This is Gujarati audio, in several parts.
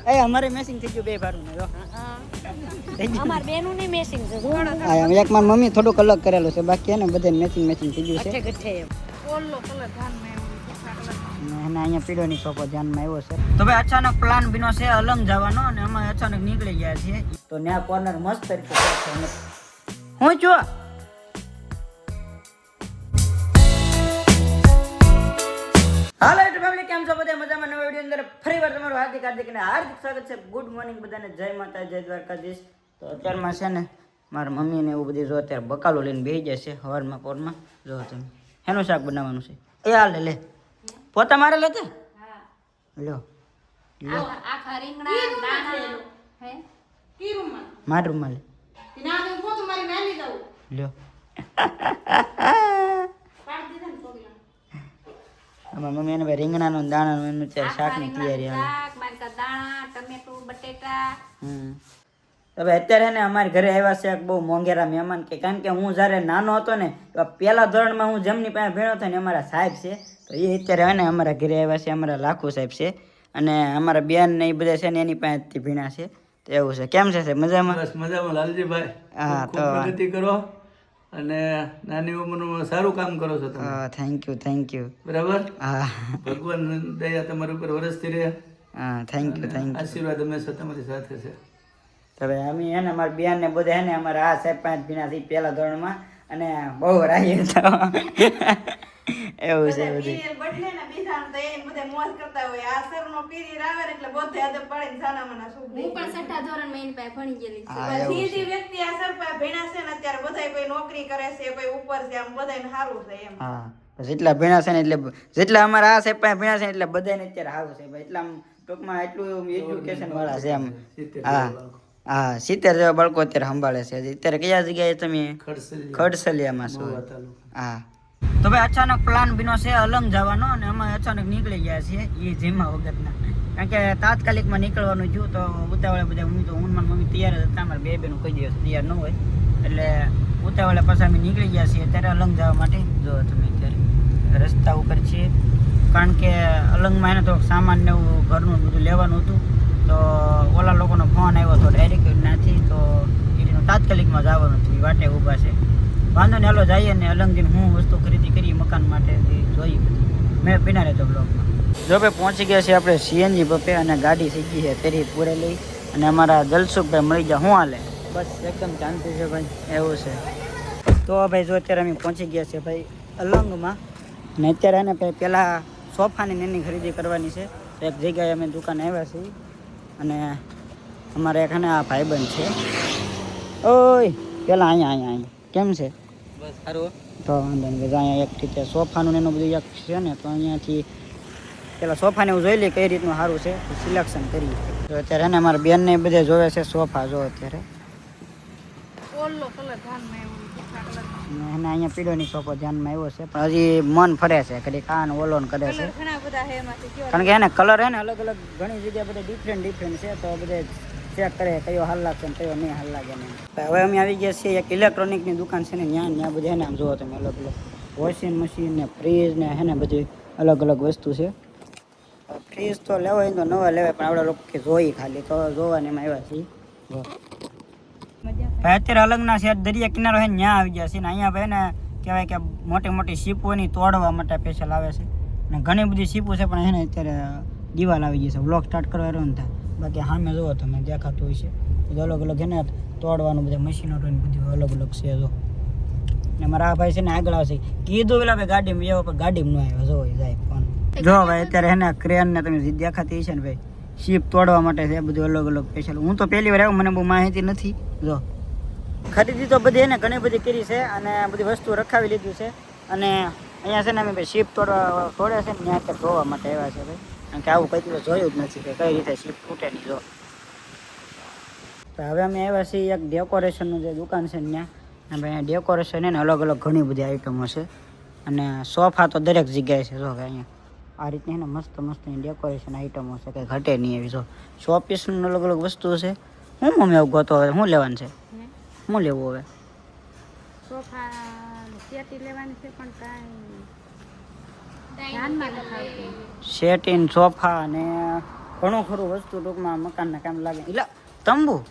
એ અમારે મેચિંગ થઈ ગયું બે ભારું ને જો અમાર બેનું ને મેચિંગ છે હા એક માર મમ્મી થોડુંક અલગ કરેલું છે બાકી એને બધે મેચિંગ થઈ ગયું છે ગઠે એમ ઓલો કલર ધ્યાનમાં અને અહીંયા પીળોની સોપો ધ્યાનમાં આવ્યો છે તો ભાઈ અચાનક પ્લાન બીનો છે અલંગ જવાનો અને અમે અચાનક નીકળી ગયા છીએ તો ન્યા કોર્નર મસ્ત રીતે છે હું છું હાલો એટલે ફેમિલી કેમ છો બધા મજામાં નવા વિડીયો અંદર ફરીવાર તમારું હાર્દિક સ્વાગત છે ગુડ મોર્નિંગ બધાને જય માતા જય દ્વારકાધીશ તો અત્યારમાં છે ને મારા મમ્મી ને એવું બધી જો અત્યારે બકાલો લઈને બેસી જાય છે હવારમાં પોરમાં જો તમે એનું શાક બનાવવાનું છે એ હાલ લે પોતા મારે લેતે લ્યો લ્યો આખા રીંગણા દાણા હે કી રૂમમાં માર રૂમમાં લે ના હું પોતું મારી નાલી દઉં લ્યો પાડ દીધા ને પોગલા અમાર મમ્મી એને ભાઈ રીંગણાનું ને દાણાનું એનું અત્યારે શાકની તૈયારી હાલે શાક મારકા દાણા ટમેટું બટેટા હવે અત્યારે ને અમારી ઘરે આવ્યા છે બહુ મોંઘેરા મહેમાન કે કારણ કે હું જ્યારે નાનો હતો ને તો પહેલા ધોરણમાં હું જેમની પાસે ભેણો હતો ને અમારા સાહેબ છે તો એ અત્યારે ને અમારા ઘરે આવ્યા છે અમારા લાખુ સાહેબ છે અને અમારા બેન ને એ બધા છે ને એની પાસેથી ભીણા છે તો એવું છે કેમ છે મજામાં બસ મજામાં લાલજીભાઈ હા તો પ્રગતિ કરો અને નાની ઉંમરમાં સારું કામ કરો છો તમે થેન્ક યુ બરાબર હા ભગવાન દયા તમારી ઉપર વરસતી રહે હા થેન્ક યુ આશીર્વાદ હંમેશા તમારી સાથે છે હવે અમે હે ને અમારા બેન ને બધા હે ને અમારા આ સાહેબ પાંચ ભીણા થી પહેલા ધોરણમાં અને બહુ રાહી એવું છે બધું બદલે ને બીજા તો એ બધે મોજ કરતા હોય આ સરનો પીરી આવે એટલે બધે આદે પડે ને સાનામાના છોકરી હું પણ છઠ્ઠા ધોરણમાં એની પાસે ભણી ગયેલી છું સીધી વ્યક્તિ આ સર પાસે ભણ્યા છે ને અત્યારે બધાય કોઈ નોકરી કરે છે કોઈ ઉપર છે આમ બધાયને સારું છે એમ હા જેટલા ભીણા છે ને એટલે જેટલા અમારા આ સાહેબ પાસે ભીણા છે એટલે બધાને અત્યારે સારું છે ભાઈ એટલા ટૂંકમાં એટલું એજ્યુકેશન વાળા છે એમ હા હા 70 જેવા બાળકો અત્યારે સંભાળે છે અત્યારે કયા જગ્યાએ તમે ખડસલિયામાં છો હા તો ભાઈ અચાનક પ્લાન બીનો છે અલંગ જવાનો અને અમે અચાનક નીકળી ગયા છીએ એ જેમાં વગરના કારણ કે તાત્કાલિકમાં નીકળવાનું થયું તો ઉતાવળે બધા હું મમ્મી તૈયાર જ હતા અમારે બે બેનું કોઈ દિવસ તૈયાર ન હોય એટલે ઉતાવળે પાછા અમે નીકળી ગયા છીએ અત્યારે અલંગ જવા માટે જો તમે અત્યારે રસ્તા ઉપર છીએ કારણ કે અલંગમાં એને થોડુંક સામાન ને એવું ઘરનું બધું લેવાનું હતું તો ઓલા લોકોનો ફોન આવ્યો હતો ડાયરેક્ટ નથી તો એનું તાત્કાલિકમાં જવાનું હતું વાટે ઊભા છે વાંધો ને હાલો જઈએ ને અલંગજીને હું વસ્તુ ખરીદી કરી મકાન માટે જોઈ બધી મેં પીના રહેતો બ્લોગમાં જો ભાઈ પહોંચી ગયા છે આપણે સીએનજી બપે અને ગાડી શીખી છે તેરી પૂરેલી અને અમારા જલસુખભાઈ મળી ગયા હું હાલે બસ એકદમ શાંતિ છે ભાઈ એવું છે તો ભાઈ જો અત્યારે અમે પહોંચી ગયા છે ભાઈ અલંગમાં ને અત્યારે એને પહેલાં સોફાની એની ખરીદી કરવાની છે એક જગ્યાએ અમે દુકાન આવ્યા છીએ અને અમારે એક આ ભાઈબંધ છે ઓય પેલા અહીંયા કેમ છે બસ સારું તો વાંધો નહીં અહીંયા એક રીતે સોફાનું એનું બધું એક છે ને તો અહીંયાથી પેલા સોફાને એવું જોઈ લઈએ કઈ રીતનું સારું છે સિલેક્શન કરીએ તો અત્યારે ને અમારા બેનને બધે જોવે છે સોફા જો અત્યારે ઓલો કલર ધ્યાનમાં એને અહીંયા પીળોની સોફો ધ્યાનમાં આવ્યો છે પણ હજી મન ફરે છે કદી કાન ઓલો ને કરે છે ઘણા બધા હે એમાંથી કયો કારણ કે એને કલર હે ને અલગ અલગ ઘણી જગ્યાએ બધા ડિફરન્ટ છે તો બધે ચેક કરે કયો હાલ લાગશે ને કયો નહીં હાલ લાગે ને હવે અમે આવી ગયા છીએ એક ઇલેક્ટ્રોનિકની દુકાન છે ને ત્યાં બધે ને આમ જુઓ તમે અલગ અલગ વોશિંગ મશીન ને ફ્રીજ ને હે ને બધી અલગ અલગ વસ્તુ છે ફ્રીજ તો લેવો હોય તો નવા લેવાય પણ આપણા લોકો કે જોઈ ખાલી તો જોવાને એમાં આવ્યા છીએ ભાઈ અત્યારે અલગના છે દરિયા કિનારો છે ને ત્યાં આવી ગયા છે ને અહીંયા ભાઈ ને કહેવાય કે મોટી મોટી શીપોની તોડવા માટે સ્પેશિયલ આવે છે ને ઘણી બધી શીપો છે પણ એને અત્યારે દિવાલ આવી ગઈ છે વ્લોગ સ્ટાર્ટ કરવા રહ્યો ને થાય બાકી સામે જુઓ તમે દેખાતું હોય છે બધું અલગ અલગ છે ને તોડવાનું બધા મશીનરો ને બધું અલગ અલગ છે જો ને મારા આ ભાઈ છે ને આગળ આવશે કીધું પેલા ભાઈ ગાડીમાં એવો પણ ગાડીમાં ન આવ્યો જો જાય ફોન જો ભાઈ અત્યારે એને ક્રેન ને તમે દેખાતી છે ને ભાઈ શીપ તોડવા માટે છે બધું અલગ અલગ સ્પેશિયલ હું તો પહેલી વાર આવ્યો મને બહુ માહિતી નથી જો ખરીદી તો બધી એને ઘણી બધી કરી છે અને બધી વસ્તુ રખાવી લીધું છે અને અહીંયા છે ને અમે ભાઈ શીપ તોડે છે ને ત્યાં જોવા માટે આવ્યા છે ભાઈ કારણ કે આવું કંઈ જોયું જ નથી કે કઈ રીતે શીપ તૂટે નહીં જો તો હવે અમે આવ્યા છીએ એક ડેકોરેશનનું જે દુકાન છે ને ત્યાં ભાઈ ડેકોરેશન છે ને અલગ અલગ ઘણી બધી આઈટમો છે અને સોફા તો દરેક જગ્યાએ છે જો અહીંયા આ રીતની ને મસ્ત ડેકોરેશન આઈટમો છે કંઈ ઘટે નહીં એવી જો શોપીસનું અલગ અલગ વસ્તુ છે હું મમ્મી આવું ગોતો હવે શું લેવાનું છે શું લેવું હવે સોફા સેટી લેવાની છે પણ કાંઈ ધ્યાનમાં નથી આવતું સેટીન સોફા અને ઘણું ખરું વસ્તુ ટૂંકમાં મકાનના કામ લાગે એટલે તંબુ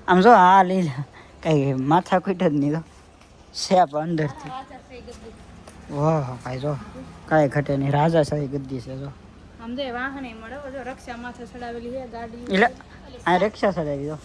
આમ જો આ લીલા કઈ માથા કૂટ જ નહીં તો શેપ અંદરથી વાહ ભાઈ જો કાંઈ ઘટે નહીં રાજાશાહી ગદ્દી છે જો આમ દે વાહને મળે જો રક્ષા માથે ચડાવેલી છે ગાડી એટલે આ રિક્ષા ચડાવી દો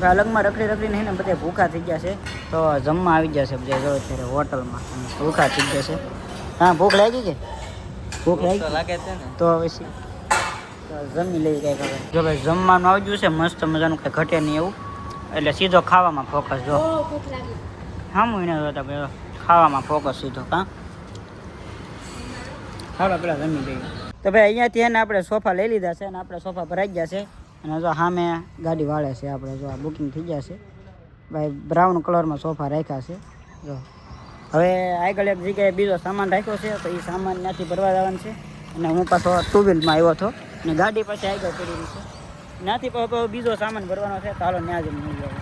અલગમાં રખડી રખડીને ને બધા ભૂખા થઈ ગયા છે તો જમવા આવી જશે બધા જો અત્યારે હોટલમાં ભૂખા થઈ જશે હા ભૂખ લાગી કે ભૂખ લાગી લાગે છે ને તો પછી જમી લઈ કંઈક હવે જો ભાઈ જમવાનું આવી ગયું છે મસ્ત મજાનું કંઈ ઘટે નહીં એવું એટલે સીધો ખાવામાં ફોકસ જો હા હું એને જોતા ભાઈ ખાવામાં ફોકસ સીધો કાં ખાવા પેલા જમી લઈએ તો ભાઈ અહીંયાથી એને આપણે સોફા લઈ લીધા છે અને આપણે સોફા ભરાઈ ગયા છે અને જો સામે ગાડી વાળે છે આપણે જો આ બુકિંગ થઈ ગયા છે ભાઈ બ્રાઉન કલરમાં સોફા રાખ્યા છે જો હવે આગળ એક જગ્યાએ બીજો સામાન રાખ્યો છે તો એ સામાન ત્યાંથી ભરવા જવાનું છે અને હું પાછો ટુ વ્હીલમાં આવ્યો હતો અને ગાડી પાછી આગળ પડી છે ત્યાંથી પાછો બીજો સામાન ભરવાનો છે તો હાલો ત્યાં જ મળી જાય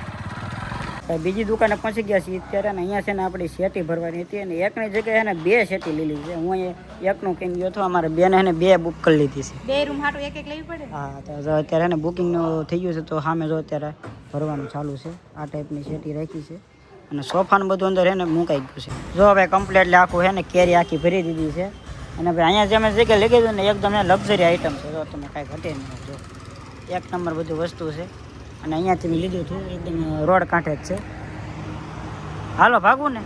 ભાઈ બીજી દુકાને પહોંચી ગયા છીએ અત્યારે ને અહીંયા છે ને આપણી શેટી ભરવાની હતી અને એકની જગ્યાએ એને 2 શેટી લીધી છે હું અહીંયા એકનું કંઈ ગયો હતો અમારે બેને એને 2 બુક કરી લીધી છે 2 રૂમ હાટું એક એક લેવી પડે હા તો જો અત્યારે એને બુકિંગનું થઈ ગયું છે તો સામે જો અત્યારે ભરવાનું ચાલુ છે આ ટાઈપની શેટી રાખી છે અને સોફાનું બધું અંદર એને મુકાઈ ગયું છે જો ભાઈ કમ્પ્લીટલી આખું છે ને કેરી આખી ભરી દીધી છે અને ભાઈ અહીંયા જે મેં જગ્યાએ લઈ ગયું ને એકદમ લક્ઝરી આઈટમ છે જો તમે કાંઈ ઘટે નહીં જો એક નંબર બધું વસ્તુ છે અને અહીંયાથી મેં લીધું હતું એકદમ રોડ કાંઠે જ છે હાલો ભાગવું ને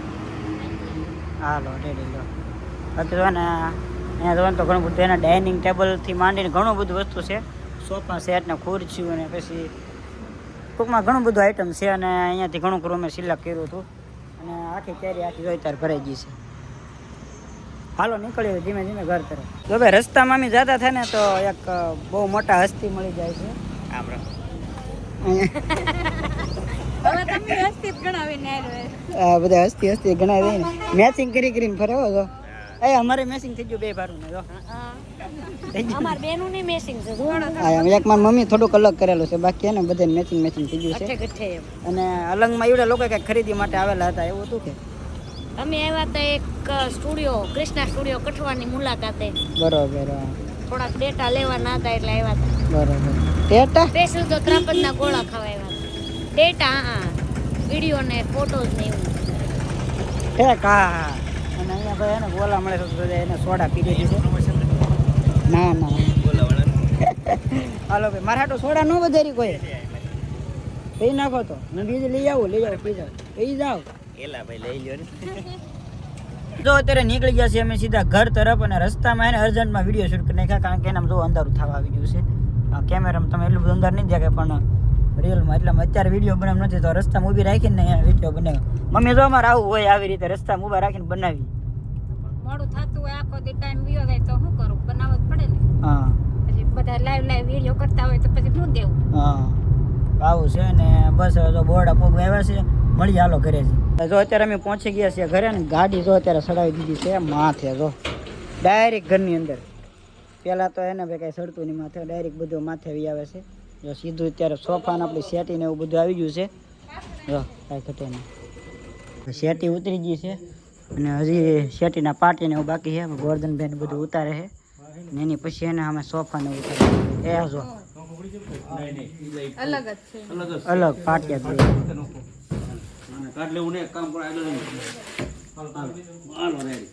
હાલો રેડી લો બાકી જો ને અહીંયા જોવાનું તો ઘણું બધું એના ડાઇનિંગ ટેબલથી માંડીને ઘણું બધું વસ્તુ છે સોફા સેટ ને ખુરશીઓ ને પછી ટૂંકમાં ઘણું બધું આઈટમ છે અને અહીંયાથી ઘણું ખરું મેં સિલેક્ટ કર્યું હતું અને આખી કેરી આખી જોઈ ત્યારે ભરાઈ ગઈ છે હાલો નીકળ્યો ધીમે ધીમે ઘર તરફ જો ભાઈ રસ્તામાં અમે જતા થાય ને તો એક બહુ મોટા હસ્તી મળી જાય છે હવે તમે હસ્તી ગણાવીને આવ્યો આ બધા હસ્તી ગણાવી દે ને મેચિંગ કરીને ફરે હો જો એ અમારે મેચિંગ થઈ ગયું બે ભારું ને જો અમાર બેનું ની મેસિંગ છે હા એક મારી મમ્મી થોડુંક અલગ કરેલું છે બાકી એને બધાને મેચિંગ થઈ ગયું છે અને અલંગમાં એવડા લોકો કંઈક ખરીદી માટે આવેલા હતા એવું હતું કે અમે આવ્યા હતા એક સ્ટુડિયો કૃષ્ણા સ્ટુડિયો કઠવાની મુલાકાતે બરોબર થોડાક ડેટા લેવાના હતા એટલે આવ્યા હતા બરોબર ડેટા સ્પેશિયલ તો ત્રાપદના ગોળા ખાવા આવ્યા હતા ડેટા હા વિડીયો ને ફોટોઝ ને એવું ઠેક હા અને અહીંયા ભાઈ એને ગોલા મળે તો એને સોડા પી દીધી છે ના હાલો ભાઈ મારા હાટો સોડા ન વધારી કોઈ પી નાખો તો હું બીજી લઈ આવું પી જાઓ એલા ભાઈ લઈ લ્યો ને જો અત્યારે નીકળી ગયા છીએ અમે સીધા ઘર તરફ અને રસ્તામાં એને અર્જન્ટમાં વિડીયો શૂટ કરી નાખ્યા કારણ કે એનામાં જો અંધારું થવા આવી ગયું છે કેમેરામાં તમે એટલું બધું અંધાર નહીં દેખાય પણ રિયલમાં એટલે અત્યારે વિડીયો બનાવ નથી તો રસ્તામાં ઊભી રાખીને અહીંયા વિડીયો બનાવ્યો મમ્મી જો અમારે આવું હોય આવી રીતે રસ્તામાં ઊભા રાખીને બનાવી મોડું થતું હોય આખો દી ટાઈમ વિયો જાય તો શું કરું બનાવવું જ પડે ને હા પછી બધા લાઈવ વિડીયો કરતા હોય તો પછી શું દેવું હા આવું છે ને બસ હવે જો બોર્ડા પોગ આવ્યા છે મળી હાલો ઘરે છે જો અત્યારે અમે પહોંચી ગયા છીએ ઘરે ને ગાડી જો અત્યારે સડાવી દીધી છે માથે જો ડાયરેક્ટ ઘરની અંદર પહેલાં તો એને ભાઈ કાંઈ સડતું નહીં માથે ડાયરેક્ટ બધું માથે આવી આવે છે જો સીધું અત્યારે સોફાને આપણી શેટી ને એવું બધું આવી ગયું છે જો કાંઈ ઘટે નહીં શેટી ઉતરી ગઈ છે અને હજી શેટીના પાટીને એવું બાકી છે ગોરધનભાઈને બધું ઉતારે છે ને એની પછી એને અમે સોફાને ઉતારે એ જો અલગ જ છે અલગ પાટિયા કાઢ લેવું ને કામ પર આગળ હાલો રેડી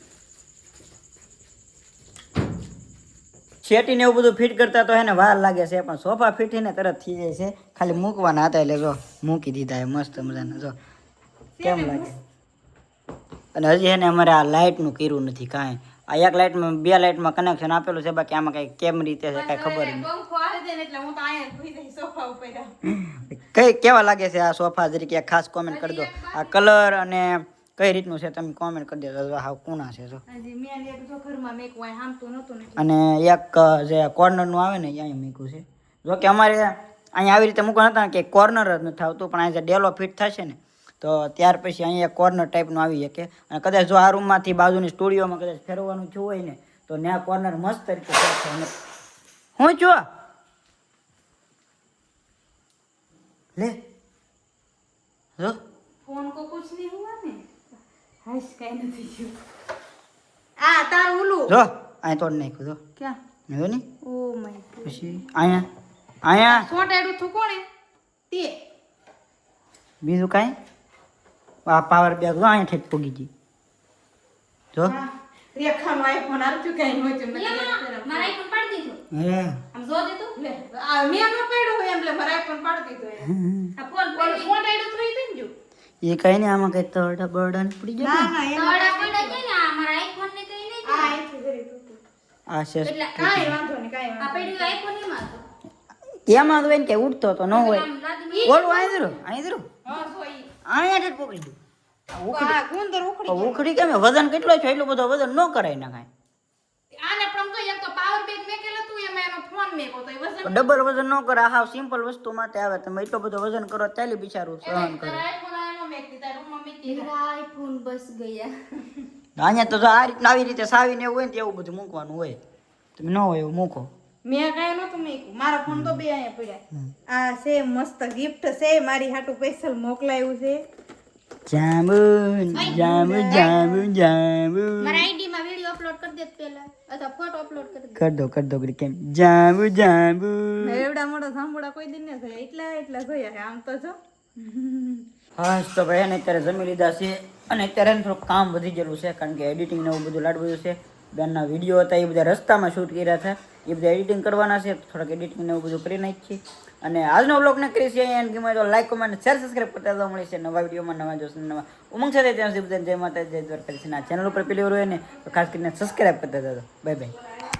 શેટીને એવું બધું ફિટ કરતા તો એને વાર લાગે છે પણ સોફા ફિટીને તરત થઈ જાય છે ખાલી મૂકવાના હતા એટલે જો મૂકી દીધા એ મસ્ત મજાના જો કેમ લાગે અને હજી એને અમારે આ લાઇટનું કર્યું નથી કાંઈ આ એક લાઇટમાં 2 લાઇટમાં કનેક્શન આપેલું છે બાકી આમાં કાંઈ કેમ રીતે છે કાંઈ ખબર નહીં પંખો આવે છે ને એટલે હું તો અહીંયા સુઈ જઈ સોફા ઉપર કઈ કેવા લાગે છે આ સોફા જરીકે ખાસ કોમેન્ટ કરી દો આ કલર અને કઈ રીતનું છે તમે કોમેન્ટ કરી દેજો હાવ કુણા છે જો હજી મેં એક જો ઘરમાં મેકું આ હામતું નહોતું ને અને એક જે કોર્નરનું આવે ને અહીંયા મૂક્યું છે જો કે અમારે અહીંયા આવી રીતે મૂકવા નતા કે કોર્નર જ નથી આવતું પણ અહીંયા જે ડેલો ફિટ થશે ને તો ત્યાર પછી અહીંયા કોર્નર ટાઈપનું આવી શકે અને કદાચ જો આ રૂમમાંથી બાજુની સ્ટુડિયોમાં કદાચ ફેરવવાનું થયું હોય ને તો ત્યાં કોર્નર મસ્ત રીતે સેટ થાય હું જો લે જો ફોન કો કુછ નહીં હુઆ ને હાશ કઈ નથી થયું આ તાર ઉલું જો અહીં તોડ નાખ્યું જો ક્યાં જો ને ઓ માય ગોડ પછી અહીંયા સોટાડું થું કોણે તે બીજું કાંઈ આ પાવર બેગ જો અહીંયા ઠેઠ પૂગી ગઈ જો રેખાનો આઈફોન આવતું કઈ નહોતું મારા આઈફોન પાડી દીધો હે આમ જો દે તું લે આ મેં ન પડ્યો હોય એટલે મારા આઈફોન પાડી દીધો આ ફોન પડી સોટાડું થઈ ગયું જો એ કઈ નહીં આમાં કઈ તરડા બરડા ને પડી ના જાય ના તોડા પડ્યા છે ને આ મારા આઈફોન ને કઈ નહીં આ આઈથી કરી તૂટું આ છે એટલે કાંઈ વાંધો નહીં કાંઈ આ વાંધો પડ્યું આઈફોન ની માં તો એમાં તો એને કે ઉડતો તો ન હોય આમ લાદી ઓલું અહીં ધરું હા સોઈ અહીંયા ઠેઠ પકડી દઉં આ ગુંદર ઉખડી ઉખડી કેમ વજન કેટલો છે એટલું બધો વજન ન કરાય ના કાંઈ આને પણ તો એક તો પાવર બેગ મેકેલો તું એમાં એનો ફોન મેકો તો એ વજન ડબલ વજન ન કરે હાવ સિમ્પલ વસ્તુ માટે આવે તમે એટલો બધો વજન કરો ચાલી બિચારું સહન કરે તારા આઈફોન આનો મેકતી તારા રૂમમાં મેકી મેરા આઈફોન બસ ગયા અહીંયા તો જો આ રીતના આવી રીતે સાવીને એવું હોય ને તો એવું બધું મૂકવાનું હોય તમે ન હોય એવું મૂકો મેં કાંઈ નહોતું મેક્યું મારા ફોન તો બે અહીંયા પડ્યા આ છે મસ્ત ગિફ્ટ છે મારી હાટુ સ્પેશિયલ મોકલાયું છે જાંબુ જાંબુ જાંબુ જાંબુ મારા આઈડી માં વિડિયો અપલોડ કરી દે પહેલા અથવા ફોટો અપલોડ કરી દે કર દો કેમ જાંબુ જાંબુ એવડા મોટા સાંભળા કોઈ દિન ન થયા એટલા જોયા છે આમ તો જો હા તો ભાઈ એને અત્યારે જમી લીધા છે અને અત્યારે એને થોડુંક કામ વધી ગયેલું છે કારણ કે એડિટિંગ ને એવું બધું લાડવું છે બેનના વિડીયો હતા એ બધા રસ્તામાં શૂટ કર્યા હતા એ બધા એડિટિંગ કરવાના છે થોડાક એડિટિંગ ને એવું બધું કરી નાખીએ અને આજનો બ્લોગને કરી છે અહીંયા ગમે તો લાઈક કમેન્ટ શેર સબસ્ક્રાઈબ કરતા જવા મળે છે નવા વિડીયોમાં નવા જોશે નવા ઉમંગ સાથે ત્યાં સુધી બધાને જય માતા જય દ્વારકાધીશ. ચેનલ ઉપર પેલી વાર હોય ને તો ખાસ કરીને સબસ્ક્રાઈબ કરતા જજો. Bye bye.